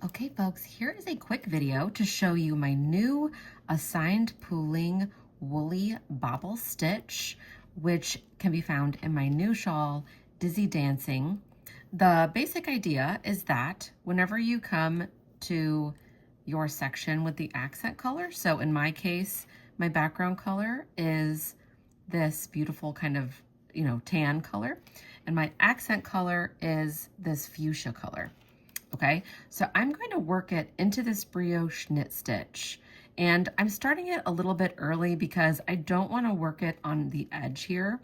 Okay, folks, here is a quick video to show you my new Assigned Pooling Woolly Bobble Stitch, which can be found in my new shawl, Dizzy Dancing. The basic idea is that whenever you come to your section with the accent color, so in my case, my background color is this beautiful kind of, tan color, and my accent color is this fuchsia color. Okay, so I'm going to work it into this brioche knit stitch, and I'm starting it a little bit early because I don't want to work it on the edge here.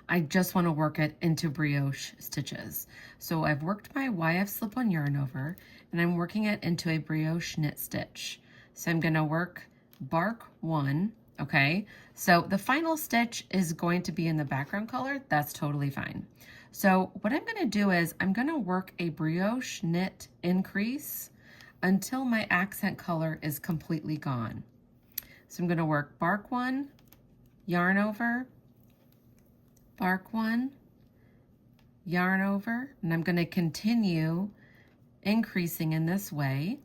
I just want to work it into brioche stitches. So I've worked my YF slip-on yarn over, and I'm working it into a brioche knit stitch. So I'm going to work bark 1, okay? So the final stitch is going to be in the background color. That's totally fine. So what I'm going to do is I'm going to work a brioche knit increase until my accent color is completely gone. So I'm going to work bark 1, yarn over, bark 1, yarn over, and I'm going to continue increasing in this way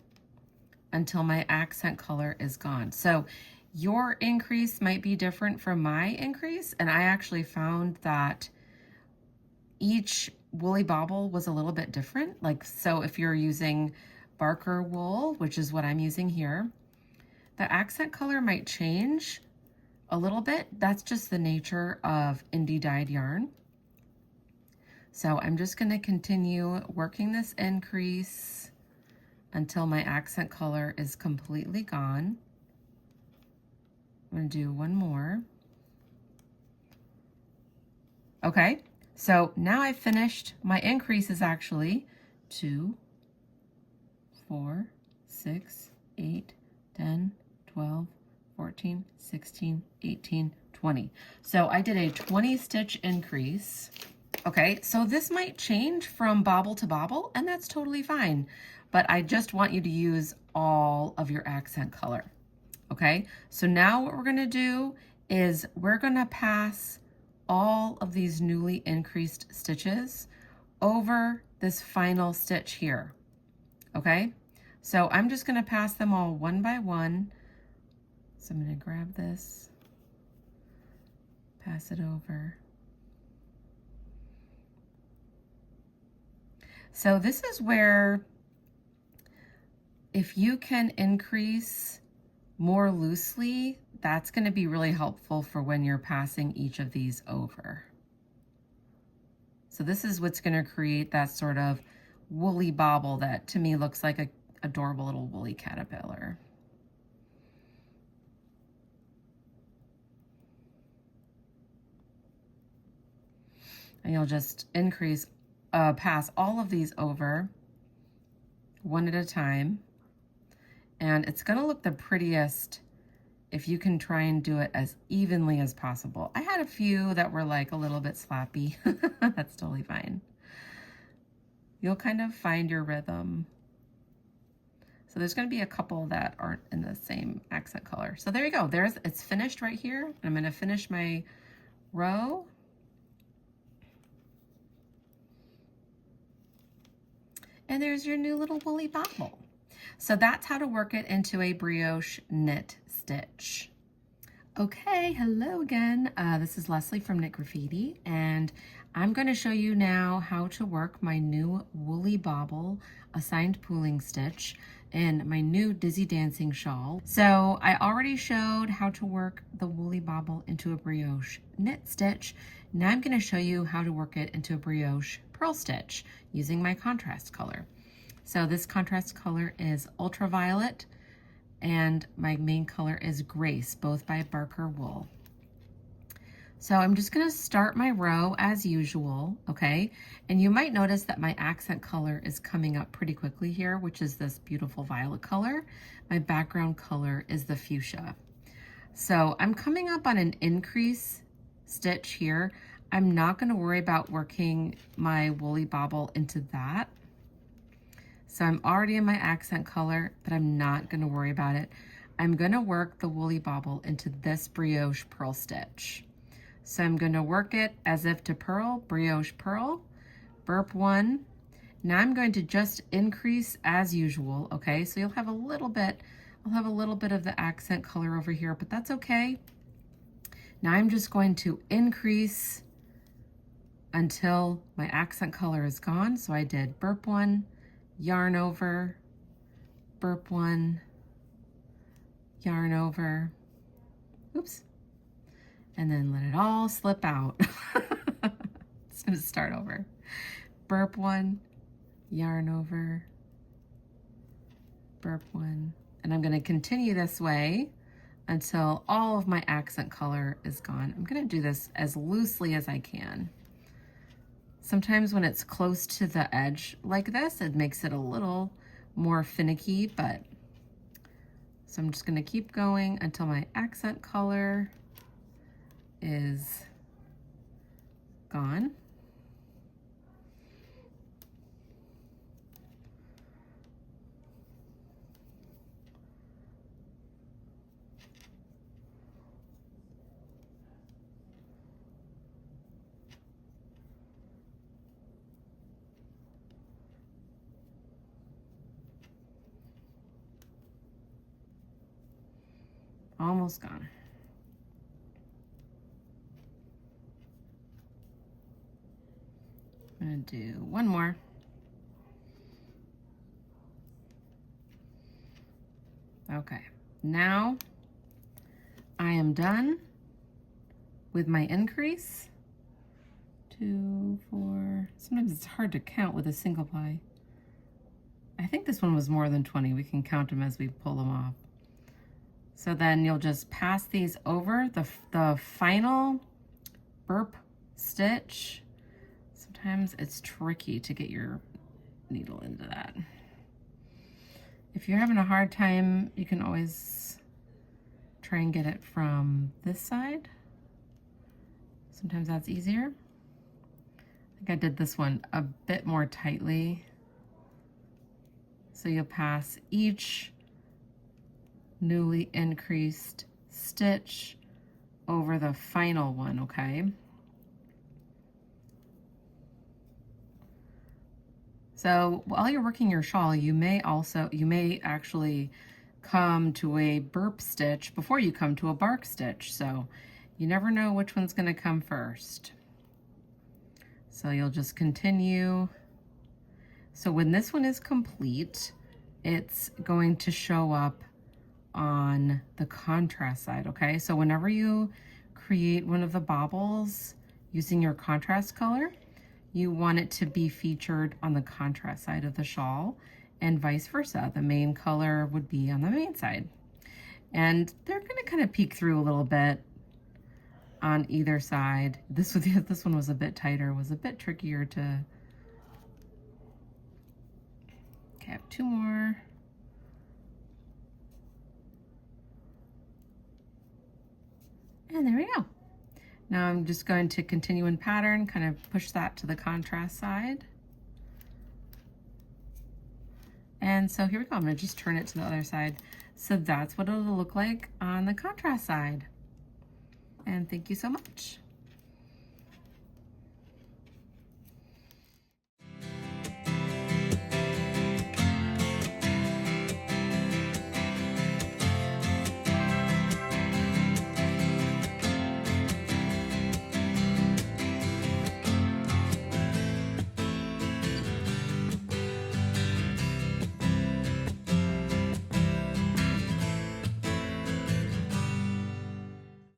until my accent color is gone. So your increase might be different from my increase, and I actually found that each woolly bobble was a little bit different. So if you're using Barker wool, which is what I'm using here, the accent color might change a little bit. That's just the nature of indie dyed yarn. So I'm just going to continue working this increase until my accent color is completely gone. I'm going to do one more. Okay, so now I've finished. My increase is actually 2, 4, 6, 8, 10, 12, 14, 16, 18, 20. So I did a 20 stitch increase. Okay, so this might change from bobble to bobble, and that's totally fine. But I just want you to use all of your accent color. Okay, so now what we're gonna do is we're gonna pass all of these newly increased stitches over this final stitch here. Okay, so I'm just gonna pass them all one by one. So I'm gonna grab this, pass it over. So this is where, if you can increase more loosely, that's going to be really helpful for when you're passing each of these over. So this is what's going to create that sort of woolly bobble that to me looks like an adorable little woolly caterpillar. And you'll just increase, pass all of these over one at a time. And it's going to look the prettiest if you can try and do it as evenly as possible. I had a few that were like a little bit slappy. That's totally fine. You'll kind of find your rhythm. So there's going to be a couple that aren't in the same accent color. So there you go. It's finished right here. I'm going to finish my row. And there's your new little woolly bobble. So that's how to work it into a brioche knit stitch. Okay, hello again. This is Lesley from Knit Graffiti, and I'm going to show you now how to work my new Woolly Bobble Assigned Pooling stitch in my new Dizzy Dancing shawl. So I already showed how to work the Woolly Bobble into a brioche knit stitch. Now I'm going to show you how to work it into a brioche purl stitch using my contrast color. So this contrast color is Ultraviolet, and my main color is Grace, both by Barker Wool. So I'm just going to start my row as usual, okay? And you might notice that my accent color is coming up pretty quickly here, which is this beautiful violet color. My background color is the fuchsia. So I'm coming up on an increase stitch here. I'm not going to worry about working my woolly bobble into that. So I'm already in my accent color, but I'm not going to worry about it. I'm going to work the woolly bobble into this brioche purl stitch. So I'm going to work it as if to purl, brioche purl, burp 1, Now I'm going to just increase as usual, okay? So you'll have a little bit, I'll have a little bit of the accent color over here, but that's okay. Now I'm just going to increase until my accent color is gone. So I did burp 1, yarn over, burp 1, yarn over, oops, and then let it all slip out. It's gonna start over. Burp 1, yarn over, burp 1, and I'm gonna continue this way until all of my accent color is gone. I'm gonna do this as loosely as I can. Sometimes when it's close to the edge like this, it makes it a little more finicky, but so I'm just gonna keep going until my accent color is gone. Almost gone. I'm gonna do one more. Okay, now I am done with my increase. 2, 4, sometimes it's hard to count with a single ply. I think this one was more than 20. We can count them as we pull them off. So then you'll just pass these over the final burp stitch. Sometimes it's tricky to get your needle into that. If you're having a hard time, you can always try and get it from this side. Sometimes that's easier. I think I did this one a bit more tightly. So you'll pass each newly increased stitch over the final one, okay? So while you're working your shawl, you may actually come to a burp stitch before you come to a bark stitch. So you never know which one's gonna come first. So you'll just continue. So when this one is complete, it's going to show up on the contrast side, okay? So whenever you create one of the baubles using your contrast color, you want it to be featured on the contrast side of the shawl and vice versa. The main color would be on the main side. And they're gonna kind of peek through a little bit on either side. This one was a bit tighter, was a bit trickier to, okay, I have 2 more. And there we go. Now I'm just going to continue in pattern, kind of push that to the contrast side. And so here we go, I'm gonna just turn it to the other side. So that's what it'll look like on the contrast side. And thank you so much.